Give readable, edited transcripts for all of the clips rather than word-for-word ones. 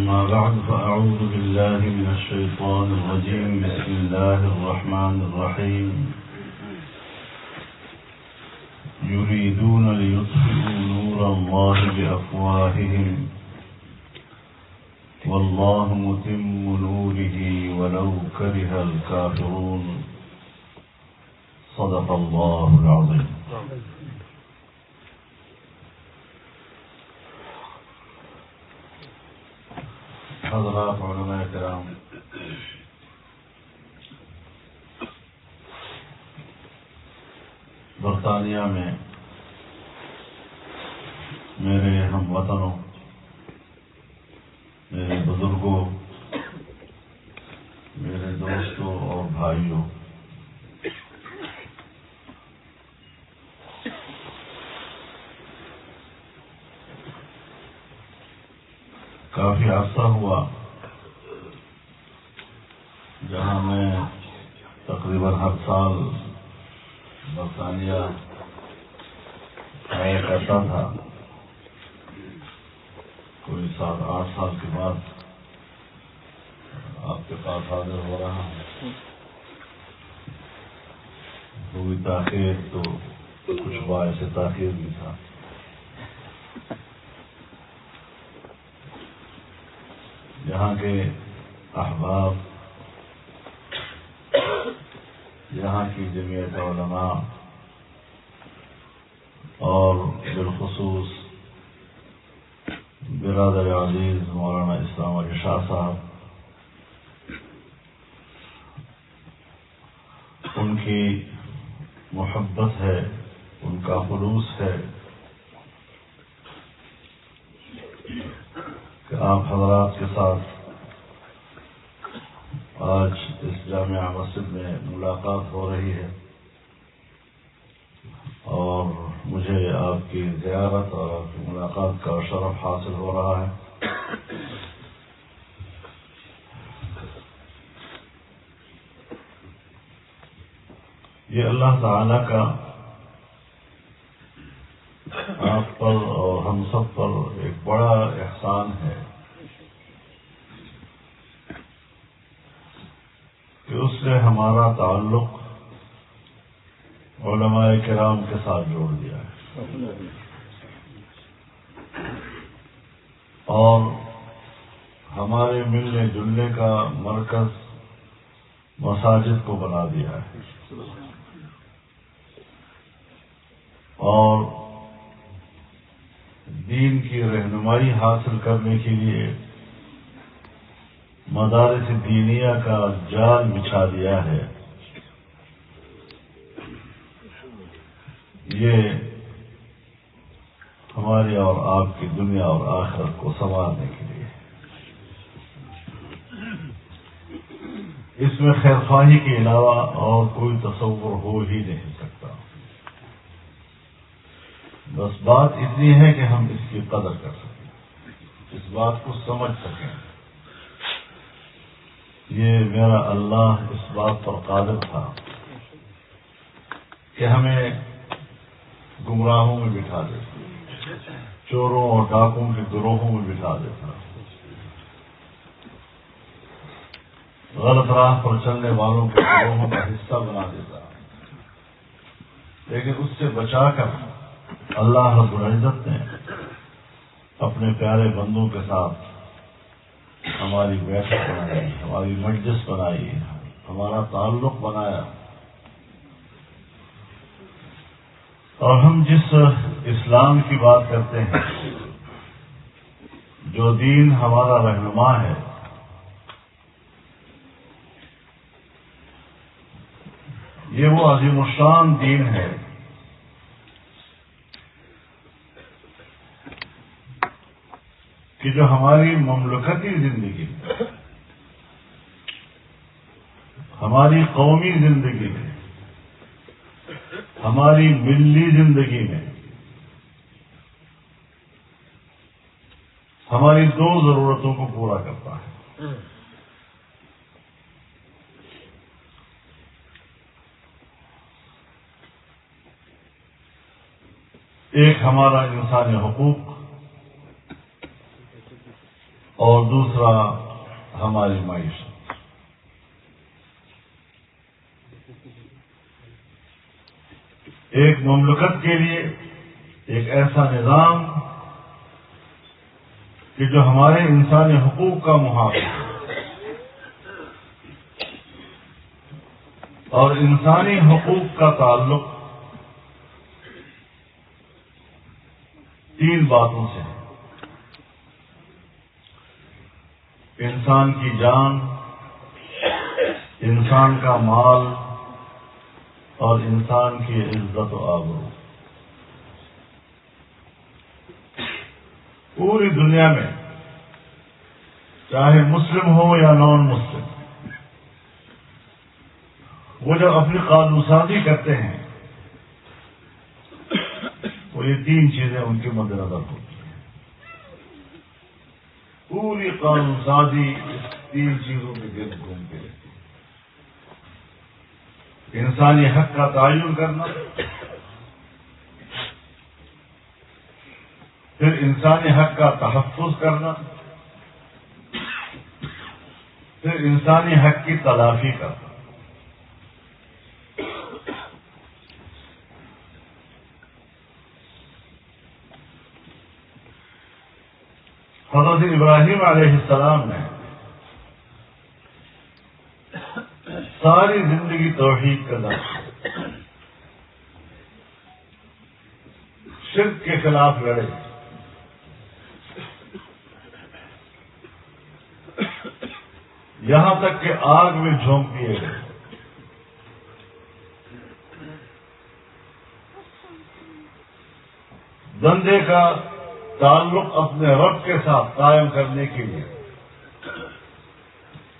أما بعد فأعوذ بالله من الشيطان الرجيم. بسم الله الرحمن الرحيم. يريدون ليطفئوا نور الله بأفواههم والله متم نوره ولو كره الكافرون. صدق الله العظيم. حضرات علماء کرام، برطانیہ میں میرے ہم وطنوں، میرے بزرگوں، میرے دوستوں اور بھائیوں، کافی عرصہ ہوا جہاں میں تقریباً ہر سال برطانیہ آیا کرتا تھا. کوئی 7-8 سال کے بعد آپ کے پاس حاضر ہو رہا ہوں. کوئی تاخیر تو کچھ باعث تاخیر بھی تھا. یہاں کے احباب، یہاں کی جمعیت علماء اور بالخصوص برادر عزیز مولانا اسلام علی شاہ صاحب، ان کی محبت ہے، ان کا خلوص ہے کہ آپ حضرات کے ساتھ آج اس جامعہ مسجد میں ملاقات ہو رہی ہے اور مجھے آپ کی زیارت اور آپ کی ملاقات کا شرف حاصل ہو رہا ہے. یہ اللہ تعالی کا آپ پر اور ہم سب پر ایک بڑا احسان ہے کہ اس نے ہمارا تعلق علماء کرام کے ساتھ جوڑ دیا ہے اور ہمارے ملنے جلنے کا مرکز مساجد کو بنا دیا ہے اور دین کی رہنمائی حاصل کرنے کے لیے مدارس دینیہ کا جال بچھا دیا ہے. یہ ہماری اور آپ کی دنیا اور آخرت کو سنوارنے کے لیے. اس میں خیر خواہی کے علاوہ اور کوئی تصور ہو ہی نہیں سکتا. بس بات اتنی ہے کہ ہم اس کی قدر کر سکیں، اس بات کو سمجھ سکیں. یہ میرا اللہ اس بات پر قادر تھا کہ ہمیں گمراہوں میں بٹھا دیتا، چوروں اور ڈاکوں کے گروہوں میں بٹھا دیتا، غلط راہ پر چلنے والوں کے گروہوں کا حصہ بنا دیتا. لیکن اس سے بچا کر اللہ رب العزت نے اپنے پیارے بندوں کے ساتھ ہماری بیٹھک بنائی، ہماری مجلس بنائی، ہمارا تعلق بنایا اور ہم جس اسلام کی بات کرتے ہیں، جو دین ہمارا رہنما ہے، یہ وہ عظیم الشان دین ہے کہ جو ہماری مملکتی زندگی میں، ہماری قومی زندگی میں، ہماری ملی زندگی میں ہماری 2 ضرورتوں کو پورا کرتا ہے. ایک ہمارا انسانی حقوق اور دوسرا ہماری معیشت۔ ایک مملکت کے لیے ایک ایسا نظام کہ جو ہمارے انسانی حقوق کا محافظ ہے، اور انسانی حقوق کا تعلق تین باتوں سے ہے: انسان کی جان، انسان کا مال اور انسان کی عزت و آبرو۔ پوری دنیا میں چاہے مسلم ہو یا نان مسلم، وہ جب اپنی قانون سازی کرتے ہیں تو یہ تین چیزیں ان کے مد نظر ہوتی ہیں۔ پوری قانون سازی اس تین چیزوں کے گرد گھومتی رہتی ہے: انسانی حق کا تعین کرنا، پھر انسانی حق کا تحفظ کرنا، پھر انسانی حق کی تلافی کرنا۔ حضرت ابراہیم علیہ السلام نے ساری زندگی توحید کا درس، شرک کے خلاف لڑے، یہاں تک کہ آگ میں جھونک دیے گئے۔ بندے کا تعلق اپنے رب کے ساتھ قائم کرنے کے لیے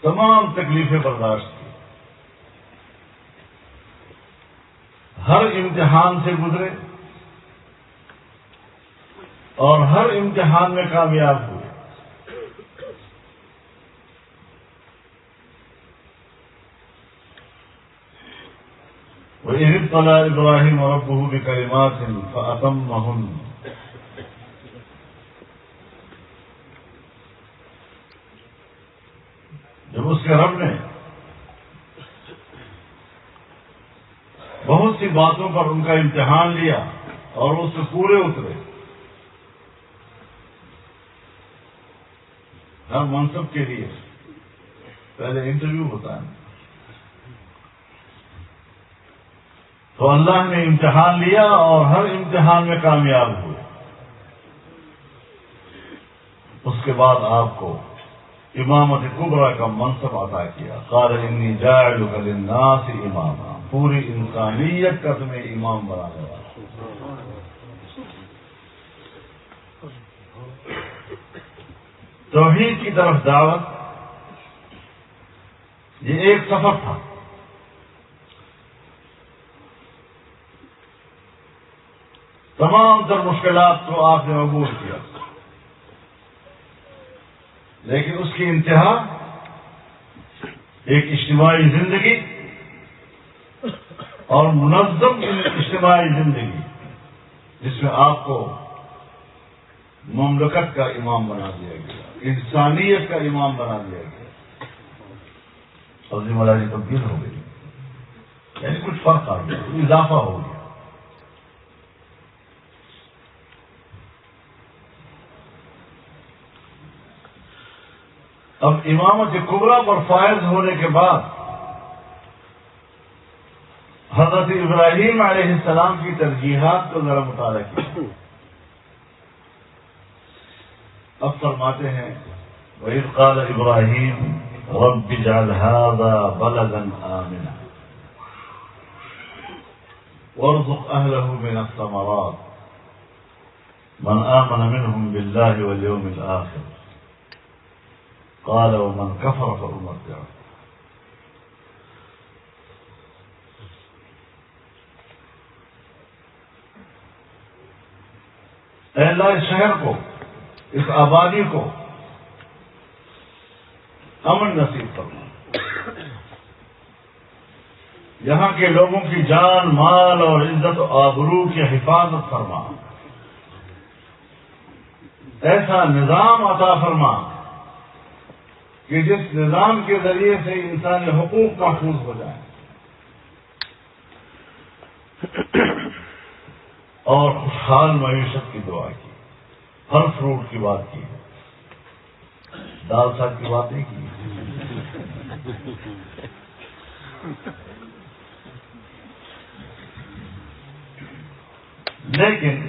تمام تکلیفیں برداشت کی، ہر امتحان سے گزرے اور ہر امتحان میں کامیاب ہوئے۔ وَإِذِ ابْتَلَىٰ إِبْرَاهِيمَ رَبُّهُ بِكَلِمَاتٍ فَأَتَمَّهُنَّ۔ جب اس کے رب نے بہت سی باتوں پر ان کا امتحان لیا اور وہ اس سے پورے اترے۔ ہر منصب کے لیے پہلے انٹرویو ہوتا ہے، تو اللہ نے امتحان لیا اور ہر امتحان میں کامیاب ہوئے۔ اس کے بعد آپ کو امامت کبریٰ کا منصب عطا کیا۔ قال انی جاعلک للناس اماما، پوری انسانیت کا تمہیں امام بنانے والا۔ توحید کی طرف دعوت، یہ ایک سفر تھا۔ تمام تر مشکلات کو آپ نے عبور کیا، لیکن اس کی انتہا ایک اجتماعی زندگی اور منظم اجتماعی زندگی، جس میں آپ کو مملکت کا امام بنا دیا گیا، انسانیت کا امام بنا دیا گیا۔ اور ذمہ داری تبدیل ہو گئی، یعنی کچھ فرق آ گیا، کچھ اضافہ ہو گیا۔ اب امامت کبریٰ پر فائز ہونے کے بعد حضرت ابراہیم علیہ السلام کی ترجیحات کو ذرا مطالعہ کیا۔ اب فرماتے ہیں وَإِذْ قَالَ إِبْرَاهِيمُ رَبِّ اجْعَلْ هَٰذَا بَلَدًا آمِنًا وَارْزُقْ أَهْلَهُ مِنَ الثَّمَرَاتِ مَنْ آمَنَ مِنْهُمْ بِاللَّهِ وَالْيَوْمِ الْآخِرِ قال ومن كفر فأمتعه۔ اے اللہ، اس شہر کو، اس آبادی کو امن نصیب فرما، یہاں کے لوگوں کی جان، مال اور عزت و آبرو کی حفاظت فرما، ایسا نظام عطا فرما کہ جس نظام کے ذریعے سے انسانی حقوق محفوظ ہو جائیں اور خوشحال معیشت کی دعا کی، پھل فروٹ کی بات کی، دال ساگ کی بات نہیں کی۔ لیکن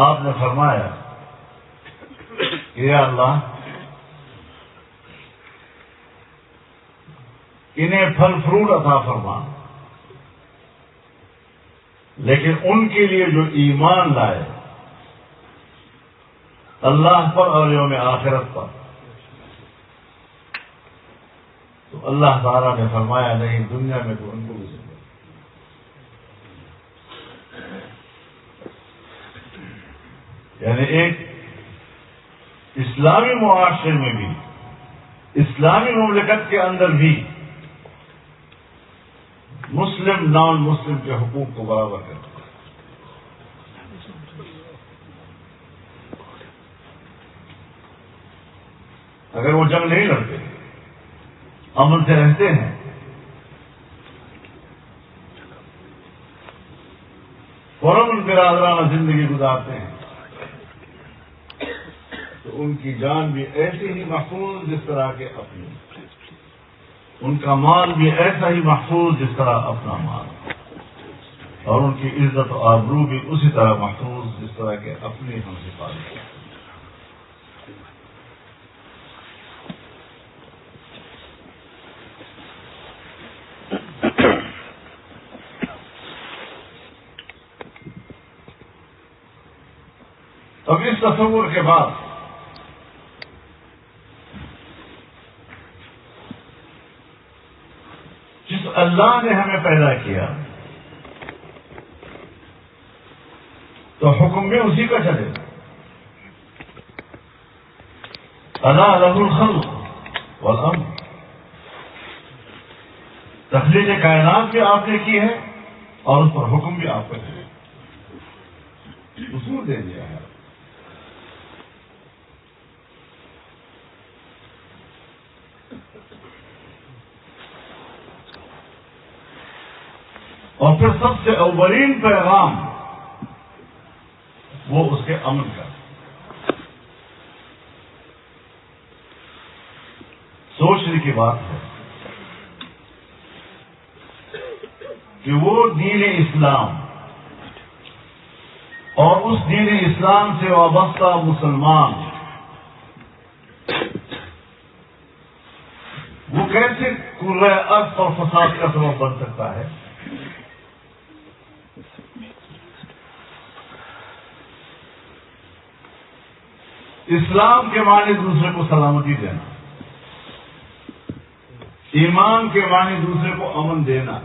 آپ نے فرمایا کہ یا اللہ انہیں پھل فروٹ عطا فرما، لیکن ان کے لیے جو ایمان لائے اللہ پر اور یوم آخرت پر، تو اللہ تعالیٰ نے فرمایا نہیں، دنیا میں تو ان کو بھی سمجھے۔ یعنی ایک اسلامی معاشرے میں بھی، اسلامی مملکت کے اندر بھی مسلم نان مسلم کے حقوق کو برابر کرتا ہے۔ اگر وہ جنگ نہیں لڑتے، امن سے رہتے ہیں، فوراً برادرانہ زندگی گزارتے ہیں، تو ان کی جان بھی ایسی ہی محفوظ جس طرح کے اپنی، ان کا مال بھی ایسا ہی محفوظ جس طرح اپنا مال، اور ان کی عزت و آبرو بھی اسی طرح محفوظ جس طرح کے اپنی ہم حفاظت۔ اب اس تصور کے بعد جس اللہ نے ہمیں پیدا کیا تو حکم بھی اسی کا چلے گا۔ الا لہ الخلق والامر، تخلیق کائنات بھی آپ نے کی ہے اور اس پر حکم بھی آپ کا چلے گا، اصول دے دیا ہے۔ اور پھر سب سے اولین پیغام وہ اس کے امن کا۔ سوچنے کی بات ہے کہ وہ دین اسلام اور اس دین اسلام سے وابستہ مسلمان وہ کیسے کرۂ ارض اور فساد کا سبب بن سکتا ہے؟ اسلام کے معنی دوسرے کو سلامتی دینا، ایمان کے معنی دوسرے کو امن دینا۔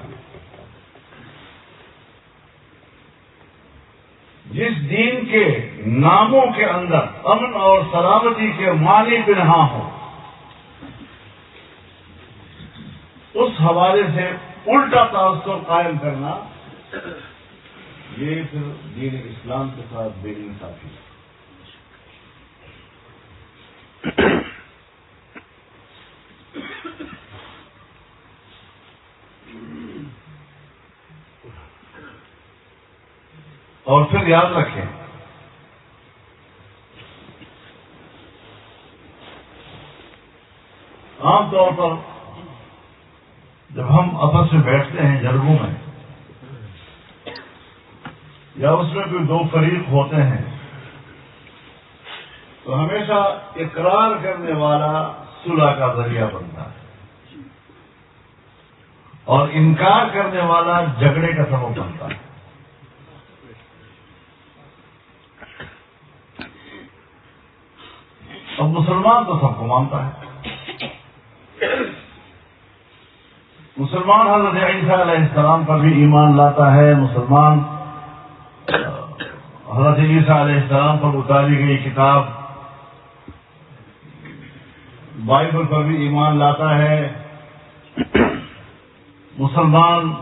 جس دین کے ناموں کے اندر امن اور سلامتی کے معنی پنہاں ہوں، اس حوالے سے الٹا تعصب قائم کرنا، یہ پھر دین اسلام کے ساتھ بے انصافی ہے۔ اور پھر یاد رکھیں عام طور پر جب ہم آپس میں بیٹھتے ہیں جرگوں میں یا اس میں کوئی دو فریق ہوتے ہیں تو ہمیشہ اقرار کرنے والا صلح کا ذریعہ بنتا ہے اور انکار کرنے والا جھگڑے کا سبب بنتا ہے۔ اب مسلمان تو سب کو مانتا ہے، مسلمان حضرت عیسیٰ علیہ السلام پر بھی ایمان لاتا ہے، مسلمان حضرت عیسیٰ علیہ السلام پر اتاری گئی کتاب بائبل پر بھی ایمان لاتا ہے، مسلمان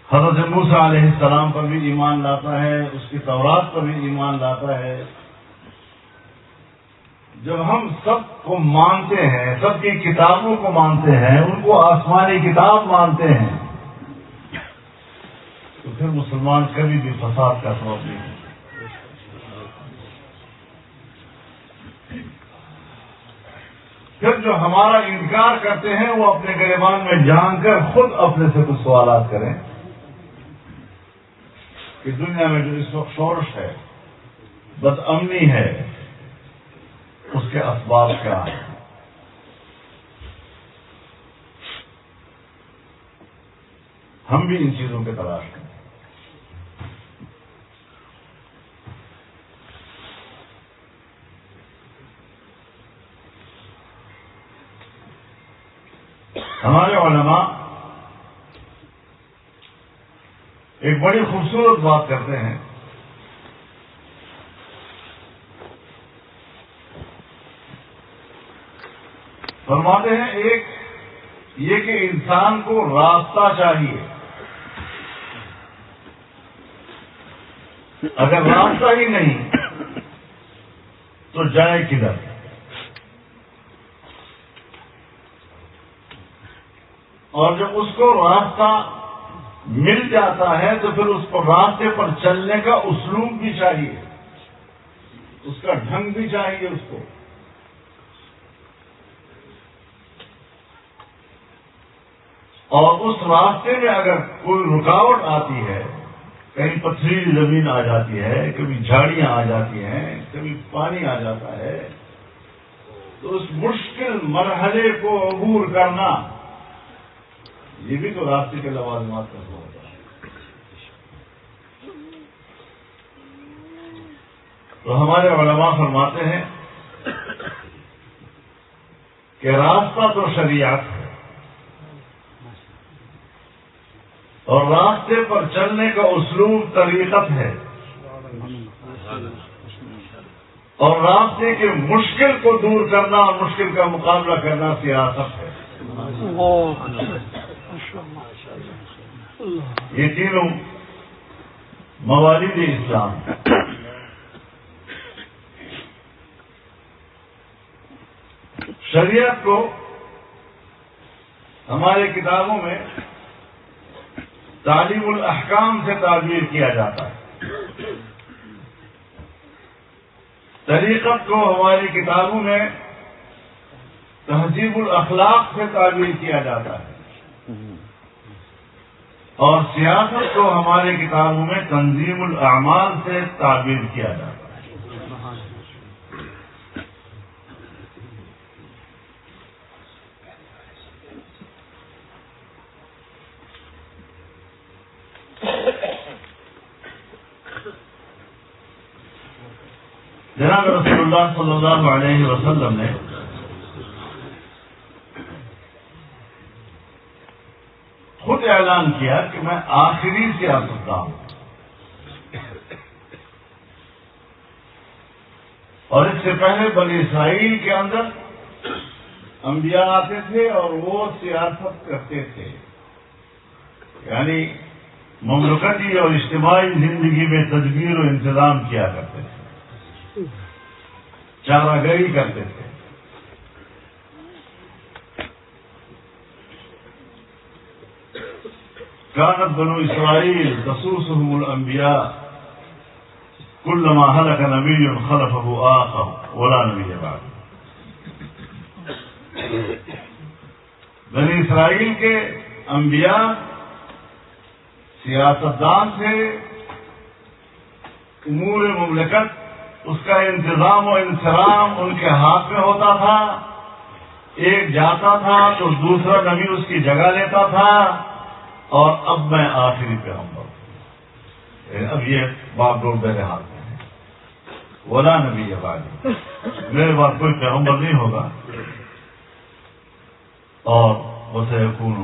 حضرت موسیٰ علیہ السلام پر بھی ایمان لاتا ہے، اس کی تورات پر بھی ایمان لاتا ہے، جب ہم سب کو مانتے ہیں، سب کی کتابوں کو مانتے ہیں، ان کو آسمانی کتاب مانتے ہیں، تو پھر مسلمان کبھی بھی فساد کا سبب نہیں ہے۔ پھر جو ہمارا انکار کرتے ہیں وہ اپنے گریبان میں جان کر خود اپنے سے کچھ سوالات کریں کہ دنیا میں جو اس وقت شورش ہے، بد امنی ہے، اس کے اسباب کیا ہیں؟ ہم بھی ان چیزوں کے تلاش کریں۔ ہمارے علماء ایک بڑی خوبصورت بات کرتے ہیں، فرماتے ہیں ایک یہ کہ انسان کو راستہ چاہیے، اگر راستہ ہی نہیں تو جائے کدھر؟ اور جب اس کو راستہ مل جاتا ہے تو پھر اس کو راستے پر چلنے کا اسلوب بھی چاہیے، اس کا ڈھنگ بھی چاہیے اس کو۔ اور اس راستے میں اگر کوئی رکاوٹ آتی ہے، کہیں پتھریلی زمین آ جاتی ہے، کبھی جھاڑیاں آ جاتی ہیں، کبھی پانی آ جاتا ہے، تو اس مشکل مرحلے کو عبور کرنا یہ بھی تو راستے کے لوازمات کا ہوتا ہے۔ تو ہمارے علماء فرماتے ہیں کہ راستہ تو شریعت ہے، اور راستے پر چلنے کا اسلوب طریقت ہے، اور راستے کے مشکل کو دور کرنا اور مشکل کا مقابلہ کرنا سیاست ہے۔ یہ تینوں موالید اسلام ہیں۔ شریعت کو ہمارے کتابوں میں تعلیم الاحکام سے تعبیر کیا جاتا ہے، طریقت کو ہماری کتابوں میں تہذیب الاخلاق سے تعبیر کیا جاتا ہے، اور سیاست کو ہماری کتابوں میں تنظیم الاعمال سے تعبیر کیا جاتا ہے۔ جناب رسول اللہ صلی اللہ علیہ وسلم نے خود اعلان کیا کہ میں آخری سیاستدان ہوں، اور اس سے پہلے بنی اسرائیل کے اندر انبیاء آتے تھے اور وہ سیاست کرتے تھے، یعنی مملکتی اور اجتماعی زندگی میں تدبیر و انتظام کیا کرتے تھے، چارہ گری کرتے تھے۔ كانت بنو اسرائیل تسوسهم الانبیاء كلما هلك نبی خلفه آخر ولا نبی بعد۔ بنی اسرائیل کے انبیاء سیاستدان تھے، امور مملکت اس کا انتظام و انصرام ان کے ہاتھ میں ہوتا تھا، ایک جاتا تھا تو دوسرا نبی اس کی جگہ لیتا تھا، اور اب میں آخری پیغمبر ہوں، اب یہ باپ ڈور میرے ہاتھ میں ہے، ولا نبی بعدی، میرے بعد کوئی پیغمبر نہیں ہوگا، اور وسيكون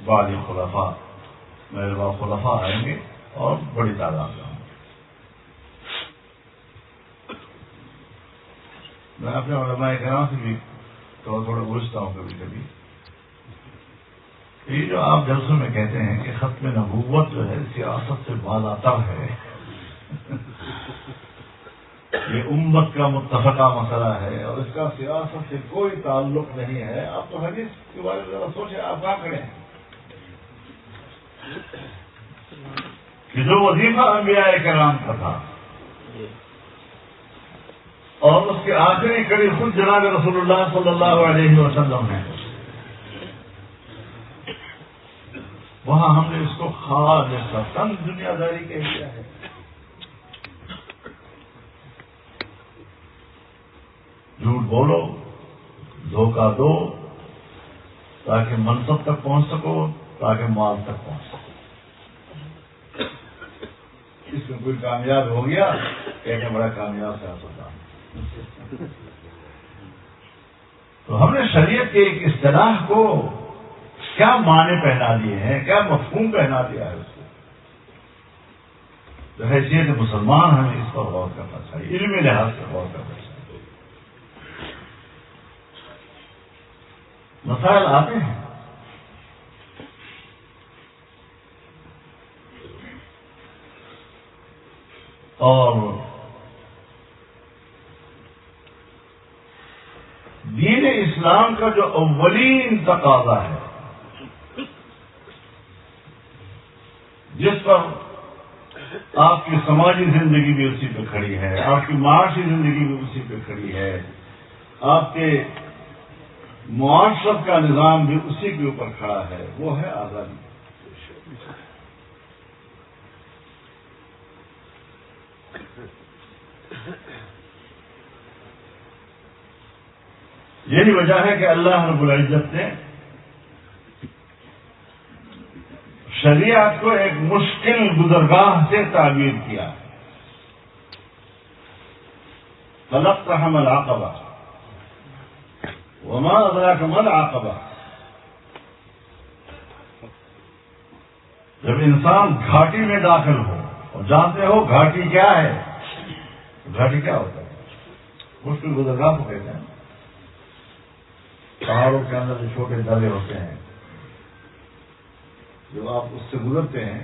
بعدی خلفاء، میرے بعد خلفاء آئیں گے اور بڑی تعداد میں۔ میں اپنے علماء کرام سے بھی تھوڑا تھوڑا پوچھتا ہوں کبھی کبھی، یہ جو آپ جلسوں میں کہتے ہیں کہ ختم نبوت جو ہے سیاست سے بالاتر ہے، یہ امت کا متفقہ مسئلہ ہے اور اس کا سیاست سے کوئی تعلق نہیں ہے. آپ تو حدیث کے بارے میں ذرا سوچیں, آپ کیا کریں کہ جو وظیفہ انبیاء کرام کا تھا اور اس کے آخری کڑی خود جناب رسول اللہ صلی اللہ علیہ وسلم ہے, وہاں ہم نے اس کو خالص تنگ دنیا داری کہہ دیا ہے. جھوٹ بولو, دھوکہ دو تاکہ منصب تک پہنچ سکو, تاکہ مال تک پہنچ سکو. اس میں کوئی کامیاب ہو گیا کہنے بڑا کامیاب سیاستدان. تو ہم نے شریعت کے ایک اصطلاح کو کیا معنی پہنا دیے ہیں, کیا مفہوم پہنا دیا ہے, اس کو تو حیثیت مسلمان ہمیں اس پر غور کرنا چاہیے, علمی لحاظ سے غور کرنا چاہیے. مسائل آتے ہیں اور دین اسلام کا جو اولین تقاضا ہے جس پر آپ کی سماجی زندگی بھی اسی پہ کھڑی ہے, آپ کی معاشی زندگی بھی اسی پہ کھڑی ہے, آپ کے معاشرت کا نظام بھی اسی کے اوپر کھڑا ہے, وہ ہے آزادی. یہی وجہ ہے کہ اللہ رب العزت نے شریعت کو ایک مشکل گزرگاہ سے تعبیر کیا. فلقتحم العقبہ وما ادراک ما العقبہ. جب انسان گھاٹی میں داخل ہو, اور جانتے ہو گھاٹی کیا ہے, گھاٹی کیا ہوتا ہے, مشکل گزرگاہ کو کہتے ہیں. پہاڑوں کے اندر جو چھوٹے درے ہوتے ہیں, جب آپ اس سے گزرتے ہیں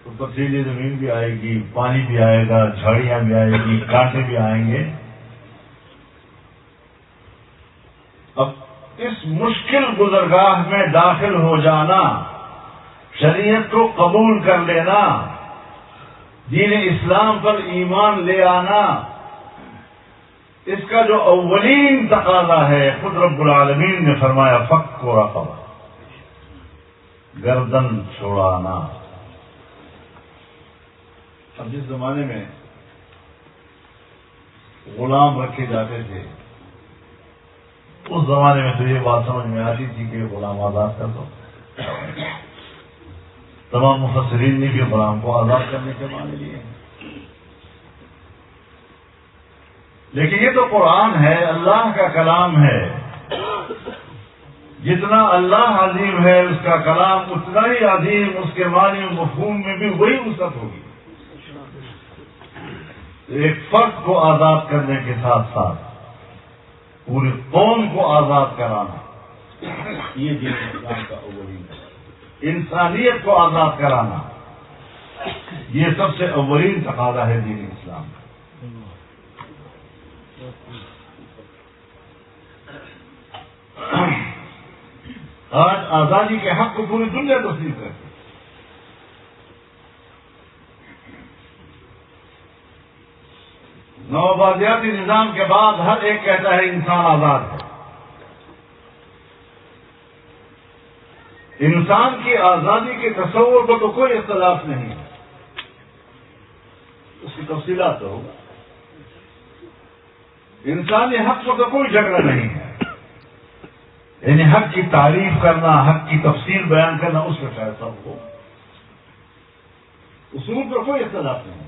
تو پتھریلی زمین بھی آئے گی, پانی بھی آئے گا, جھاڑیاں بھی آئے گی, کانٹے بھی آئیں گے. اب اس مشکل گزرگاہ میں داخل ہو جانا, شریعت کو قبول کر لینا, دین اسلام پر ایمان لے آنا, اس کا جو اولین تقاضا ہے خود رب العالمین نے فرمایا فک و رقبہ, گردن چھوڑانا. اب جس زمانے میں غلام رکھے جاتے تھے اس زمانے میں تو یہ بات سمجھ میں آتی تھی کہ غلام آزاد کر دو. تمام مفسرین نے بھی غلام کو آزاد کرنے کے معنی لیے ہیں. لیکن یہ تو قرآن ہے, اللہ کا کلام ہے. جتنا اللہ عظیم ہے اس کا کلام اتنا ہی عظیم, اس کے معنی و مفہوم میں بھی وہی وسعت ہوگی. ایک فرد کو آزاد کرنے کے ساتھ ساتھ پوری قوم کو آزاد کرانا, یہ دین اسلام کا اولین ہے. انسانیت کو آزاد کرانا, یہ سب سے اولین تقاضا ہے دین اسلام کا. آج آزادی کے حق کو پوری دنیا تسلیم کرتی ہے. نوآبادیاتی نظام کے بعد ہر ایک کہتا ہے انسان آزاد ہے. انسان کی آزادی کے تصور کو تو کوئی اختلاف نہیں ہے, اس کی تفصیلات تو ہوگا. انسانی حق کو تو کوئی جھگڑا نہیں ہے, یعنی حق کی تعریف کرنا, حق کی تفصیل بیان کرنا, اس کا شاید سب کو اصول پر کوئی اختلاف نہیں.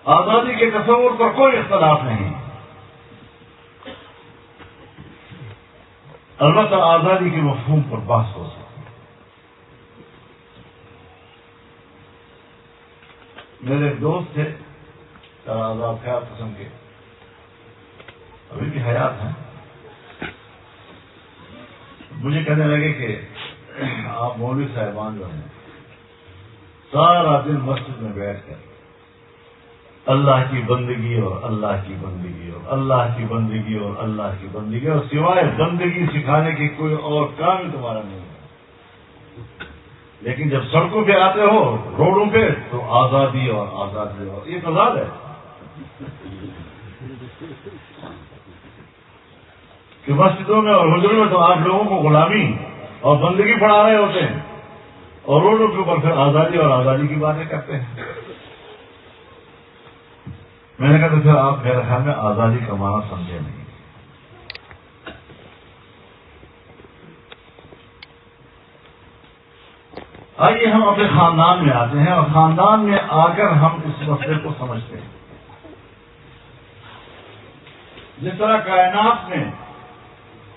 آزادی کے تصور پر کوئی اختلاف نہیں. البتہ آزادی کے مفہوم پر بحث ہو سکتی ہے. میرے ایک دوست تھے آزاد خیال قسم کے, ابھی بھی حیات ہیں. مجھے کہنے لگے کہ آپ مولوی صاحبان جو ہیں سارا دن مسجد میں بیٹھ کر اللہ کی بندگی اور اللہ کی بندگی اور اللہ کی بندگی اور اللہ کی بندگی، اور سوائے بندگی سکھانے کی کوئی اور کام ہی تمہارا نہیں ہے۔ لیکن جب سڑکوں پہ آتے ہو، روڈوں پہ، تو آزادی اور آزادی اور یہ تضاد ہے کہ مسجدوں میں اور حجروں میں تو آپ لوگوں کو غلامی اور بندگی پڑھا رہے ہوتے ہیں، اور روڈوں کے اوپر پھر آزادی اور آزادی کی باتیں کرتے ہیں۔ میں نے کہا تو پھر آپ میرے خیال میں آزادی کا معنی سمجھے نہیں۔ آئیے ہم اپنے خاندان میں آتے ہیں، اور خاندان میں آ کر ہم اس مسئلے کو سمجھتے ہیں۔ جس طرح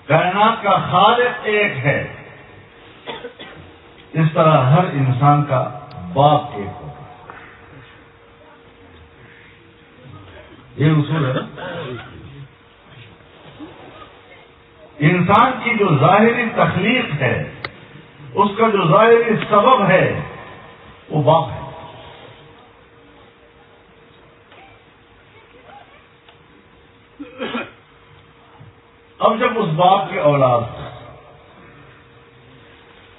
کائنات کا خالق ایک ہے، اس طرح ہر انسان کا باپ ایک ہوگا۔ یہ اصول ہے۔ انسان کی جو ظاہری تخلیق ہے، اس کا جو ظاہری سبب ہے، وہ باپ ہے۔ اب جب اس باپ کی اولاد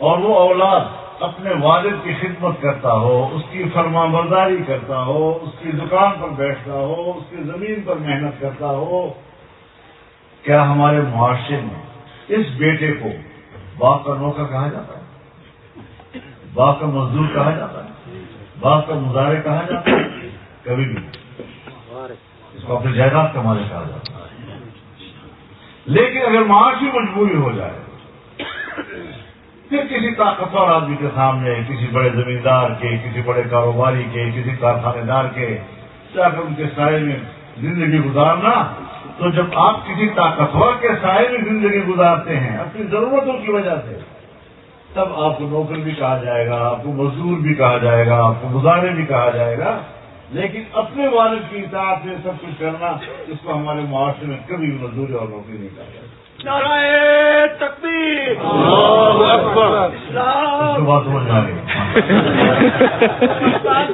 اور وہ اولاد اپنے والد کی خدمت کرتا ہو، اس کی فرما برداری کرتا ہو، اس کی دکان پر بیٹھتا ہو، اس کی زمین پر محنت کرتا ہو، کیا ہمارے معاشرے میں اس بیٹے کو باپ کا نوکر کہا جاتا ہے؟ باپ کا مزدور کہا جاتا ہے؟ باپ کا مظاہرے کہا جاتا ہے؟ کبھی بھی اس کو اپنی جائیداد کا مالک کہا جاتا ہے۔ لیکن اگر معاشی مجبوری ہو جائے، پھر کسی طاقتور آدمی کے سامنے، کسی بڑے زمیندار کے، کسی بڑے کاروباری کے، کسی کارخانے دار کے جا کر ان کے سائے میں زندگی گزارنا، تو جب آپ کسی طاقتور کے سائے میں زندگی گزارتے ہیں اپنی ضرورتوں کی وجہ سے، تب آپ کو نوکر بھی کہا جائے گا، آپ کو مزدور بھی کہا جائے گا، آپ کو مظاہرے بھی کہا جائے گا۔ لیکن اپنے والد کی اطاعت میں سب کچھ کرنا، اس کو ہمارے معاشرے میں کبھی بھی مزدوری اور نوکری نہیں کہا جائے گا۔ نعرہ تکبیر، اللہ اکبر، اس کو بات سمجھ آ گئی۔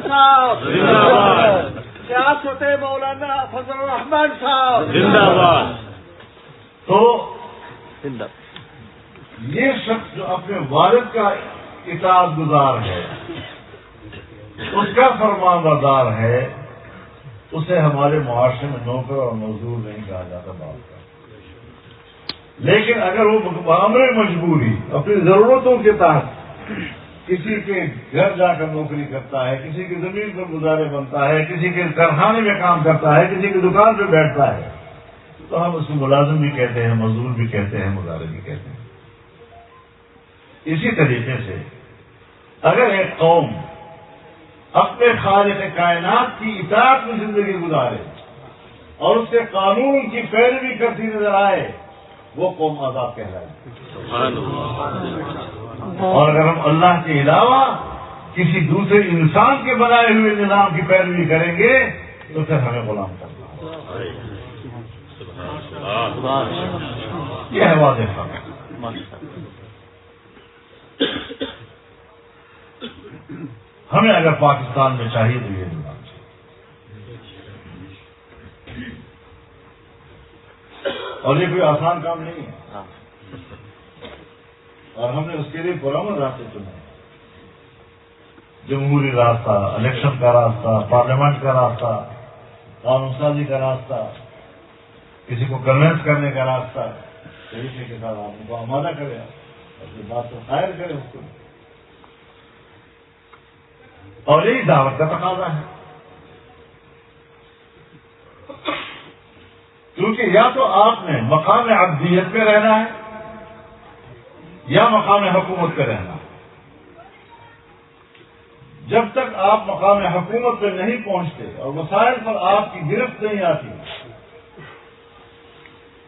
صاحب زندہ باد، سیاست مولانا فضل الرحمان صاحب زندہ باد۔ تو یہ شخص جو اپنے والد کا اطاعت گزار ہے، اس کا فرمان بردار ہے، اسے ہمارے معاشرے میں نوکر اور مزدور نہیں کہا جاتا باپ کا۔ لیکن اگر وہ بامر مجبوری اپنی ضرورتوں کے تحت کسی کے گھر جا کر نوکری کرتا ہے، کسی کی زمین پر گزارے بنتا ہے، کسی کے کارخانے میں کام کرتا ہے، کسی کی دکان پہ بیٹھتا ہے، تو ہم اس کو ملازم بھی کہتے ہیں، مزدور بھی کہتے ہیں، مظاہرے بھی کہتے ہیں۔ اسی طریقے سے اگر ایک قوم اپنے خالق کائنات کی اطاعت میں زندگی گزارے اور اس کے قانون کی پیروی کرتی نظر آئے، وہ قوم آزاد کہلائے۔ اور اگر ہم اللہ کے علاوہ کسی دوسرے انسان کے بنائے ہوئے نظام کی پیروی کریں گے تو پھر ہمیں غلام کرنا۔ یہ ہے واضح فرق۔ ہمیں اگر پاکستان میں چاہیے تو یہ نظام چاہیے، اور یہ کوئی آسان کام نہیں ہے، اور ہم نے اس کے لیے پرامن راستے چنے، جمہوری راستہ، الیکشن کا راستہ، پارلیمنٹ کا راستہ، قانون سازی کا راستہ، کسی کو کنوینس کرنے کا راستہ، طریقے کے ساتھ آپ کو آمادہ کرے، اپنی بات کو قائل کرے اس کو، اور یہی دعوت کا تقاضا ہے۔ کیونکہ یا تو آپ نے مقام عبدیت پہ رہنا ہے یا مقام حکومت پہ رہنا ہے۔ جب تک آپ مقام حکومت پہ نہیں پہنچتے اور وسائل پر آپ کی گرفت نہیں آتی،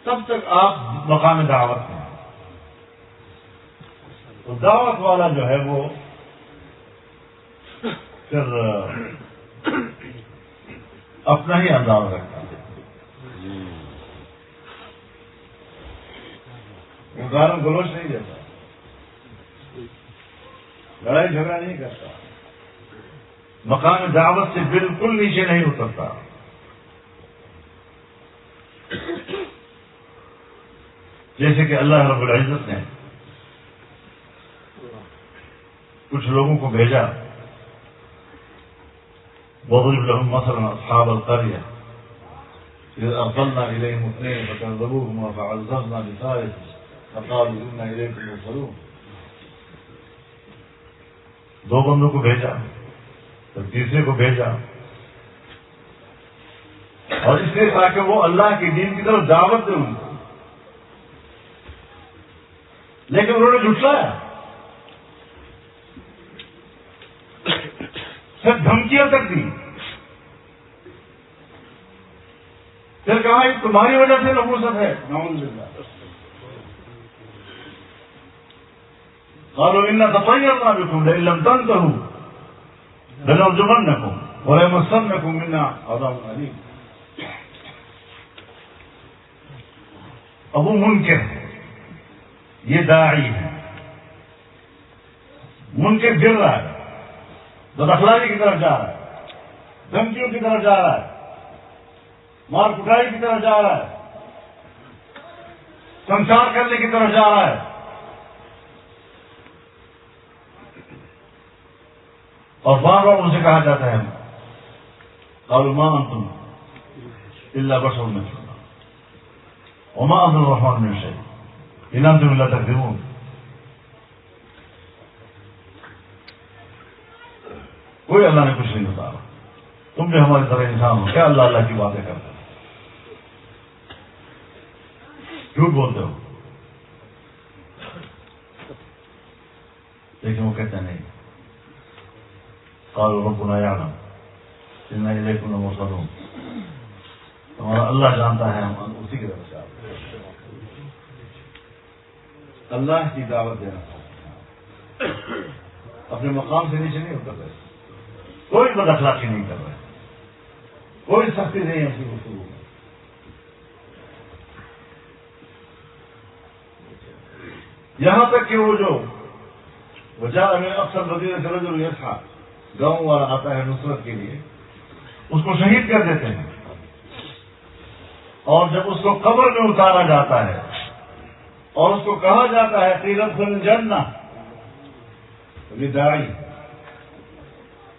تب تک آپ مقام دعوت میں ہیں۔ تو دعوت والا جو ہے وہ پھر اپنا ہی انداز رکھتا ہے، وہ گالم گلوچ نہیں دیتا، لڑائی جھگڑا نہیں کرتا، مقام دعوت سے بالکل نیچے نہیں اترتا۔ جیسے کہ اللہ رب العزت نے کچھ لوگوں کو بھیجا، وَاضْرِبْ لَهُم مَثَلًا أَصْحَابَ الْقَرْيَةِ إِذْ أَرْسَلْنَا إِلَيْهِمُ اثْنَيْنِ فَكَذَّبُوهُمَا فَعَزَّزْنَا بِثَالِثٍ فَقَالُوا إِنَّا إِلَيْكُمْ مُرْسَلُونَ۔ دو بندوں کو بھیجا، پھر تیسرے کو بھیجا، اور اس لیے تاکہ وہ اللہ کے دین کی طرف دعوت دیں ان کو، لیکن انہوں نے جھٹلایا، پھر دھمکیاں تک دی، پھر کہا یہ تمہاری وجہ سے نبوست ہے، نعوذ باللہ۔ قالوا إنا تطيرنا بكم لئن لم تنتهوا لنرجمنكم وليمسنكم منا عذاب أليم۔ ابو منکر یہ داعی ہے، منکر گر رہا ہے، بد اخلاقی کی طرف جا رہا ہے، دھمکیوں کی طرف جا رہا ہے، مار کٹائی کی طرف جا رہا ہے، سنسار کرنے کی طرف جا رہا ہے۔ اور بار بار اسے کہا جاتا ہے قالوا ما انتم الا بشر مثلنا وما انزل الرحمن من شيء ان انتم الا تكذبون۔ کوئی اللہ نے کچھ نہیں بتایا، تم بھی ہماری طرح انسان ہو، کیا اللہ اللہ کی باتیں کرتے ہو، جھوٹ بولتے ہو۔ لیکن وہ کہتے ہیں نہیں، قالوا ربنا يعلم إنا إليكم لمرسلون، ہمارا اللہ جانتا ہے ہم اسی کی طرف سے آتے ہیں۔ اللہ کی دعوت دینا اپنے مقام سے نیچے نہیں اتر رہے، کوئی بد اخلاقی نہیں کر رہے، کوئی سختی نہیں ہے اسی گفتگو میں۔ یہاں تک کہ وہ جو وجہ میں اکثر بدیر رجل یسعی، گاؤں والا آتا ہے نصرت کے لیے، اس کو شہید کر دیتے ہیں، اور جب اس کو قبر میں اتارا جاتا ہے اور اس کو کہا جاتا ہے قیل ادخل الجنہ، یہ داعی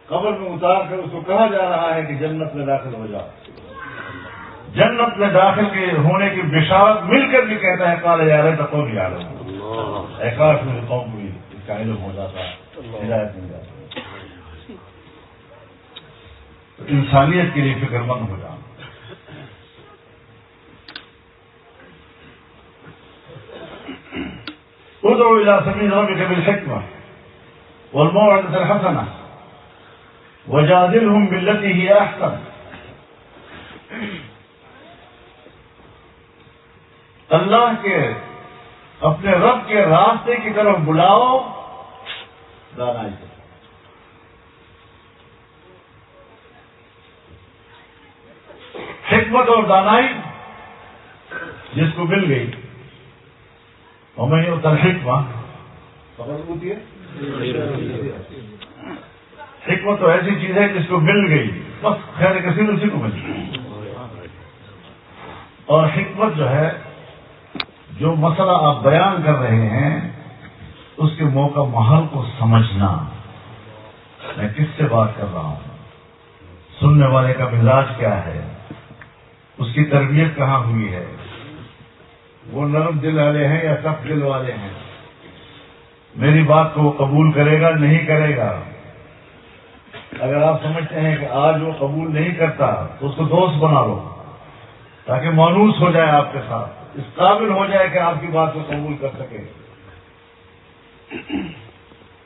قبر میں اتار کر اس کو کہا جا رہا ہے کہ جنت میں داخل ہو جاؤ، جنت میں داخل کے ہونے کی بشارت مل کر بھی کہتا ہے قال یا لیت قومی یعلمون، اے کاش میری قوم کو اس کا علم ہو جاتا، ہدایت مل جاتا۔ انسانیت کے لیے فکر مند ہو جانا۔ ادعو الى سبيل ربك بالحكمة والموعظة الحسنة وجادلهم بالتي هي احسن۔ اللہ کے اپنے رب کے راستے کی طرف بلاؤ دانائی سے، حکمت اور دانائی جس کو مل گئی، اور میں یہ حکمہ خبر ہوتی ہے، حکمت تو ایسی چیز ہے جس کو مل گئی بس خیر کثیر اسی کو مل گئی، اور حکمت جو ہے جو مسئلہ آپ بیان کر رہے ہیں اس کے موقع محل کو سمجھنا، میں کس سے بات کر رہا ہوں، سننے والے کا مزاج کیا ہے، اس کی تربیت کہاں ہوئی ہے، وہ نرم دل والے ہیں یا سخت دل والے ہیں، میری بات کو وہ قبول کرے گا نہیں کرے گا۔ اگر آپ سمجھتے ہیں کہ آج وہ قبول نہیں کرتا تو اس کو دوست بنا لو تاکہ مانوس ہو جائے آپ کے ساتھ، اس قابل ہو جائے کہ آپ کی بات کو قبول کر سکے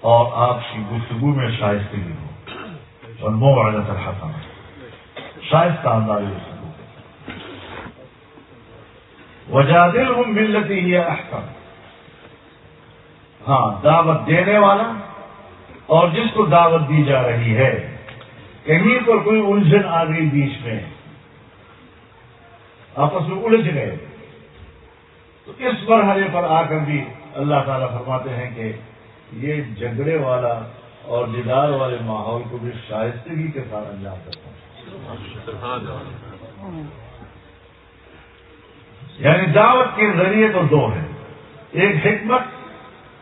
اور آپ کی گفتگو میں شائستگی ہو، اور موعظۃ الحسنہ، شائستہ انداز گفتگو۔ وجادلهم بالتي هي احسن، ہاں دعوت دینے والا اور جس کو دعوت دی جا رہی ہے، کہیں پر کوئی الجھن آ گئی بیچ میں، آپس میں الجھ گئے، تو اس مرحلے پر آ کر بھی اللہ تعالیٰ فرماتے ہیں کہ یہ جھگڑے والا اور جدال والے ماحول کو بھی شائستگی کے ساتھ انجام دیتا ہے۔ یعنی دعوت کے ذریعے تو دو ہیں، ایک حکمت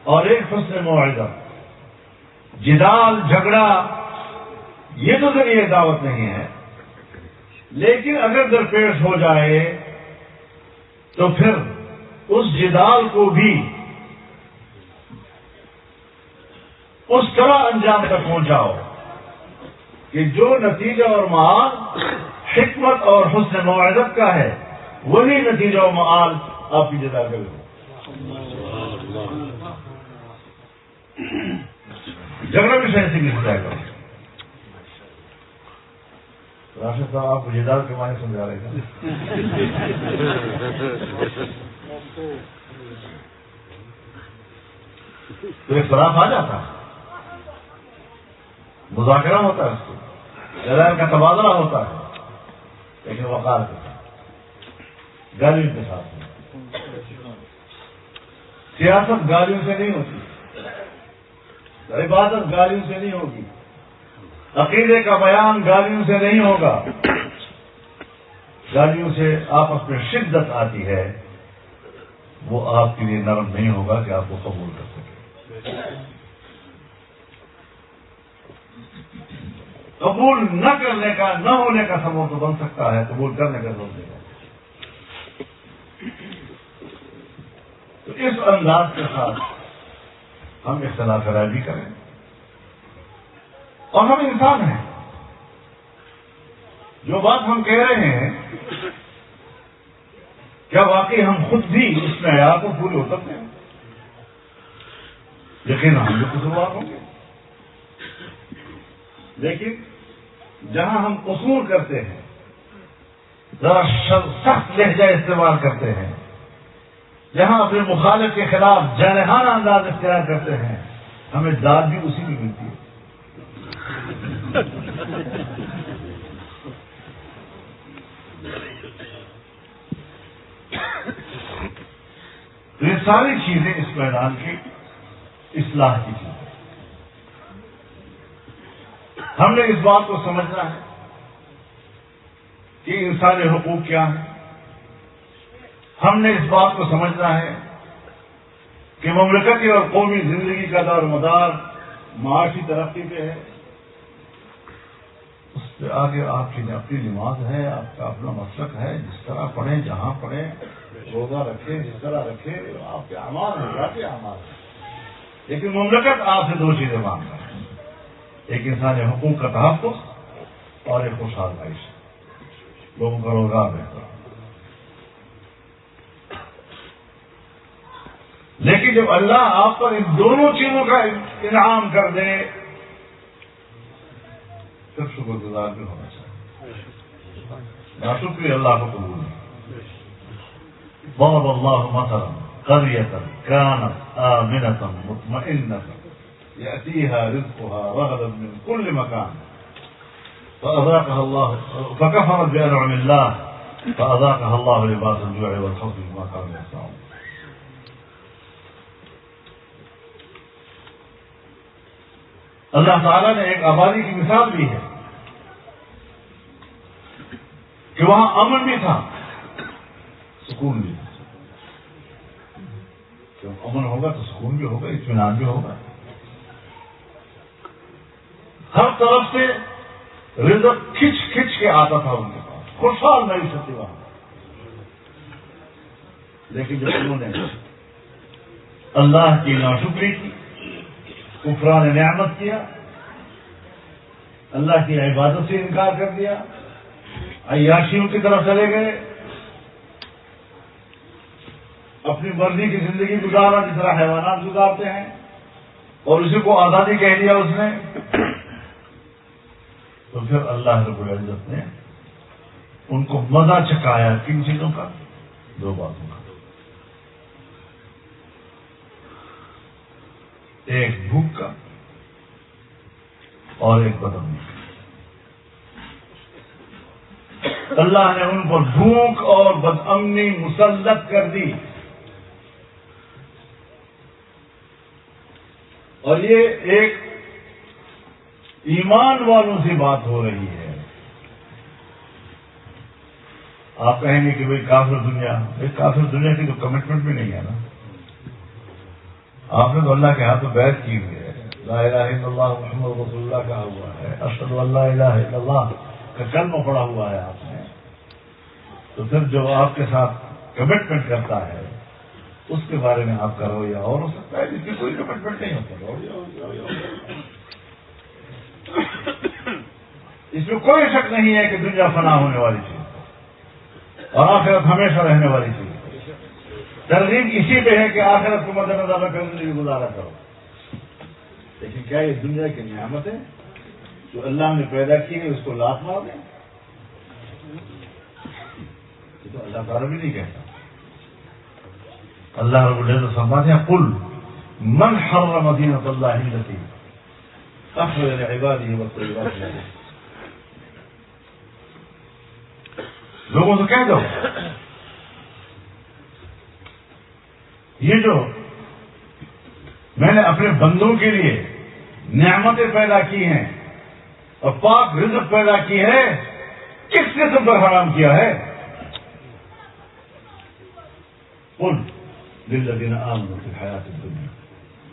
اور ایک حسن موعظہ. جدال جھگڑا یہ تو ذریعہ دعوت نہیں ہے، لیکن اگر درپیش ہو جائے تو پھر اس جدال کو بھی اس طرح انجام تک پہنچاؤ کہ جو نتیجہ اور معال حکمت اور حسن موعظت کا ہے وہی نتیجہ اور معال آپ کی جدا کرے. جھگڑا بھی صحیح سے نہیں طے کرو. راشد صاحب آپ کو جدال کے معنی سمجھا رہے تھے. تو ایک خلاف آ جاتا ہے، مذاکرہ ہوتا ہے، اس کو دلائل کا تبادلہ ہوتا ہے، لیکن وقار کے ساتھ، گالیوں کے ساتھ. سیاست گالیوں سے نہیں ہوتی، عبادت گالیوں سے نہیں ہوگی، عقیدے کا بیان گالیوں سے نہیں ہوگا. گالیوں سے آپس میں شدت آتی ہے، وہ آپ کے لیے نرم نہیں ہوگا کہ آپ کو قبول کر سکے. قبول نہ کرنے کا، نہ ہونے کا سبب تو بن سکتا ہے، قبول کرنے کا سبب نہیں. تو اس انداز کے ساتھ ہم اختلاف رائے بھی کریں، اور ہم انسان ہیں. جو بات ہم کہہ رہے ہیں کیا واقعی ہم خود بھی اس معیار کو پورے ہو سکتے ہیں؟ یقین ہم بھی قصوروار ہوں گے، لیکن جہاں ہم قصور کرتے ہیں، ذرا سخت لہجہ استعمال کرتے ہیں، جہاں اپنے مخالف کے خلاف جارحانہ انداز اختیار کرتے ہیں، ہمیں داد بھی اسی کی ملتی ہے. یہ ساری چیزیں اس میدان کی اصلاح کی چیزیں. ہم نے اس بات کو سمجھنا ہے کہ انسانی حقوق کیا ہیں. ہم نے اس بات کو سمجھنا ہے کہ مملکتی اور قومی زندگی کا دار مدار معاشی ترقی پہ ہے. اس پہ آگے آپ کی اپنی نماز ہے، آپ کا اپنا مسلک ہے، جس طرح پڑھیں، جہاں پڑھیں، روزہ رکھیں، جس طرح رکھیں، آپ کے اعمال ہیں، ذاتی اعمال ہیں. لیکن مملکت آپ سے دو چیزیں مانگتا ہے، ایک انسانی حقوق کا تحفظ اور ایک خوشحال معیشت، لوگوں کا روزگار بہتر. لیکن جب اللہ آپ پر ان دونوں چیزوں کا انعام کر دے پھر شکر گزار بھی ہونا چاہیے. ناشکری اللہ کو قبول نہیں. ضرب اللہ مثلا قرية كانت آمنة مطمئنة يأتيها رزقها رغدا من كل مكان فأذاقها الله فكفرت بأنعم الله فأذاقها الله لباس الجوع والخوف بما كانوا يصنعون. اللہ تعالیٰ نے ایک آبادی کی مثال دی ہے کہ وہاں امن بھی تھا، سکون بھی تھا. جب امن ہوگا تو سکون بھی ہوگا، اطمینان بھی ہوگا. ہر طرف سے رزق کھچ کھچ کے آتا تھا ان کے پاس، خوشحال نہیں سکتی وہاں. لیکن جب انہوں نے اللہ کی ناشکری کی، کفران نعمت کیا، اللہ کی عبادت سے انکار کر دیا، عیاشیوں کی طرف چلے گئے، اپنی مرضی کی زندگی گزارا جس طرح حیوانات گزارتے ہیں، اور اسی کو آزادی کہہ دیا اس نے، تو پھر اللہ رب العزت نے ان کو مزہ چکھایا. کن چیزوں کا؟ دو باتوں کا. ایک بھوک کا اور ایک بدامنی کا. اللہ نے ان پر بھوک اور بدامنی مسلط کر دی. اور یہ ایک ایمان والوں سے بات ہو رہی ہے. آپ کہیں گے کہ بھائی کافر دنیا، بھائی کافر دنیا کی تو کمٹمنٹ بھی نہیں ہے نا. آپ نے تو اللہ کے ہاتھوں بیعت کی ہوئی ہے، لا الہ الا اللہ محمد رسول اللہ کہا ہوا ہے، اشہد ان لا الہ الا اللہ کا کلمہ پڑھا ہوا ہے آپ نے، تو پھر جو آپ کے ساتھ کمٹمنٹ کرتا ہے اس کے بارے میں آپ کا رویہ اور ہو سکتا ہے جس کی کوئی کمٹمنٹ نہیں ہوتا۔ اس میں کوئی شک نہیں ہے کہ دنیا فنا ہونے والی چیز ہے اور آخرت ہمیشہ رہنے والی چیز ہے۔ ترغیب اسی پہ ہے کہ آخرت کو مد نظر رکھ کر زندگی گزارا کرو، لیکن کیا یہ دنیا کی نعمت ہے جو اللہ نے پیدا کی ہے اس کو لات مار دیں؟ یہ تو اللہ تعالیٰ بھی نہیں کہتا۔ اللہ رب العزت فرماتے ہیں قل من حرم زینۃ اللہ التی اخرج لعباده والطیبات من الرزق، لوگوں سے کہہ دو یہ جو میں نے اپنے بندوں کے لیے نعمتیں پیدا کی ہیں اور پاک رزق پیدا کی ہے کس قسم پر حرام کیا ہے؟ قل للذین آمنوا فی الحیات الدنیا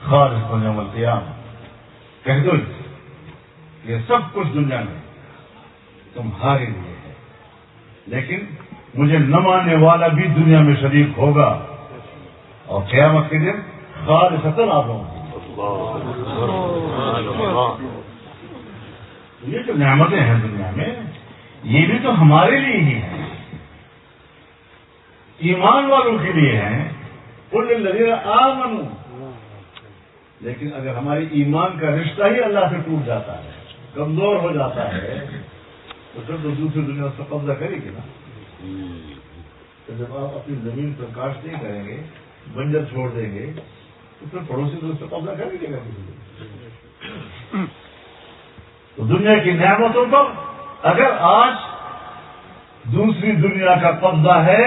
خالصۃ یوم القیامہ، کہہ دو یہ سب کچھ دنیا میں تمہارے لیے ہے، لیکن مجھے نہ ماننے والا بھی دنیا میں شریک ہوگا اور قیامت کے دن خالصۃ آپ ہوں گے۔ یہ جو نعمتیں ہیں دنیا میں یہ بھی تو ہمارے لیے ہی ہیں، ایمان والوں کے لیے ہیں، قل للذین آمنوا، لیکن اگر ہماری ایمان کا رشتہ ہی اللہ سے ٹوٹ جاتا ہے، کمزور ہو جاتا ہے، تو پھر تو دوسری دنیا اس پر قبضہ کرے گی نا۔ تو جب آپ اپنی زمین پر کاشت نہیں کریں گے، بنجر چھوڑ دیں گے، تو پھر پڑوسی تو اس پر قبضہ کرے گی گا۔ تو دنیا کی نعمتوں پر اگر آج دوسری دنیا کا قبضہ ہے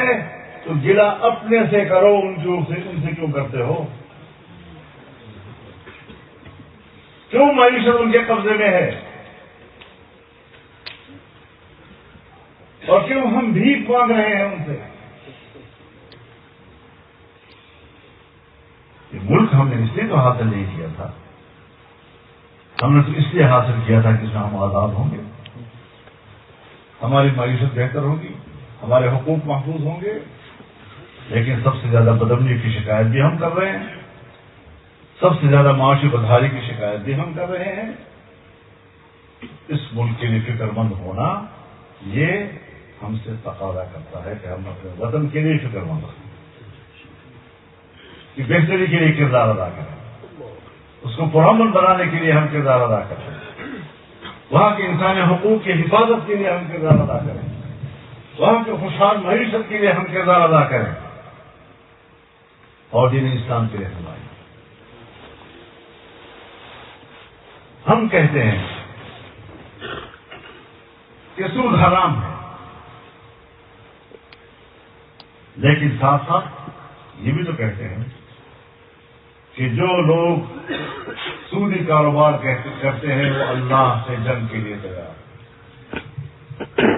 تو گلہ اپنے سے کرو، ان سے کیوں کرتے ہو؟ کیوں معیشت ان کے قبضے میں ہے اور کیوں ہم بھیک مانگ رہے ہیں ان سے؟ یہ ملک ہم نے اس لیے تو حاصل نہیں کیا تھا، ہم نے تو اس لیے حاصل کیا تھا کہ اس میں ہم آزاد ہوں گے، ہماری معیشت بہتر ہوگی، ہمارے حقوق محفوظ ہوں گے، لیکن سب سے زیادہ بدامنی کی شکایت بھی ہم کر رہے ہیں، سب سے زیادہ معاشی بدحالی کی شکایت بھی ہم کر رہے ہیں۔ اس ملک کے لیے فکر مند ہونا یہ ہم سے تقاضا کرتا ہے کہ ہم اپنے وطن کے لیے فکر مند رہیں، کہ بہتری کے لیے کردار ادا کریں، اس کو پرامن بنانے کے لیے ہم کردار ادا کریں، وہاں کے انسانی حقوق کی حفاظت کے لیے ہم کردار ادا کریں، وہاں کے خوشحال معیشت کے لیے ہم کردار ادا کریں اور دین اسلام کے لیے ہماری۔ ہم کہتے ہیں کہ سود حرام ہے، لیکن ساتھ ساتھ یہ بھی تو کہتے ہیں کہ جو لوگ سودی کاروبار کرتے ہیں وہ اللہ سے جنگ کے لیے تیار ہیں۔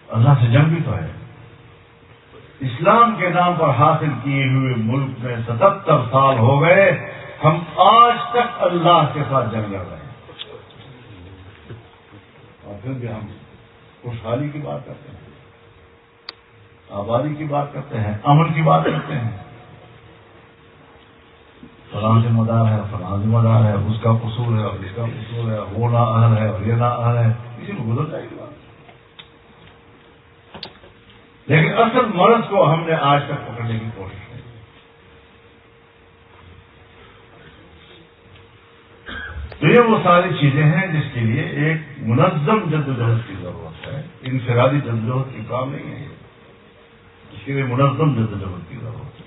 اللہ سے جنگ بھی تو ہے۔ اسلام کے نام پر حاصل کیے ہوئے ملک میں 77 سال ہو گئے، ہم آج تک اللہ کے ساتھ جنگ لڑ رہے ہیں، اور پھر بھی ہم خوشحالی کی بات کرتے ہیں، آبادی کی بات کرتے ہیں، امن کی بات کرتے ہیں، فلاں ذمہ دار ہے، فلاں ذمہ دار ہے، اس کا قصور ہے اور اس کا قصور ہے، وہ نا اہل ہے اور یہ نا اہل ہے، کسی کو گزر جائے گی بات۔ لیکن اصل مرض کو ہم نے آج تک پکڑنے کی کوشش کی۔ تو یہ وہ ساری چیزیں ہیں جس کے لیے ایک منظم جدوجہد کی ضرورت ہے، انفرادی جدوجہد کی کام نہیں ہے، اس کے لیے منظم جدوجہد کی ضرورت ہے۔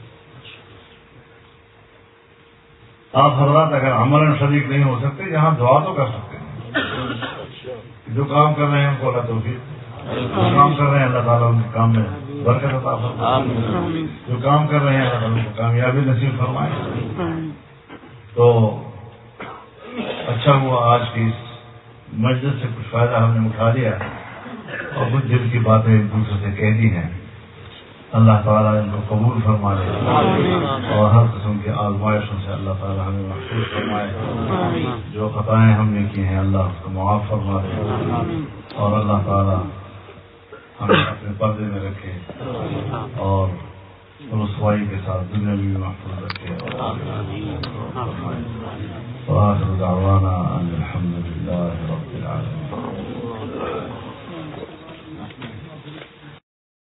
آپ حضرات اگر عملاً شریک نہیں ہو سکتے، یہاں دعا تو کر سکتے ہیں، جو کام کر رہے ہیں ان کو اللہ توفیق، جو کام کر رہے ہیں اللہ تعالیٰ ان کے کام میں برکت عطا فرمائے، جو کام کر رہے ہیں اللہ تعالیٰ کو کامیابی نصیب فرمائے۔ تو اچھا ہوا آج کی اس مجلس سے کچھ فائدہ ہم نے اٹھا لیا اور کچھ دل کی باتیں ایک دوسرے سے کہہ دی ہیں۔ اللہ تعالیٰ ان کو قبول فرمائے اور ہر قسم کی آزمائشوں سے اللہ تعالیٰ ہمیں محفوظ فرمائے. جو خطائیں ہم نے کی ہیں اللہ اس کو معاف فرما دے اور اللہ تعالیٰ ہمیں اپنے پردے میں رکھے اور رسوائی کے ساتھ دنیا بھی محفوظ رکھے. اور آخر دعوانا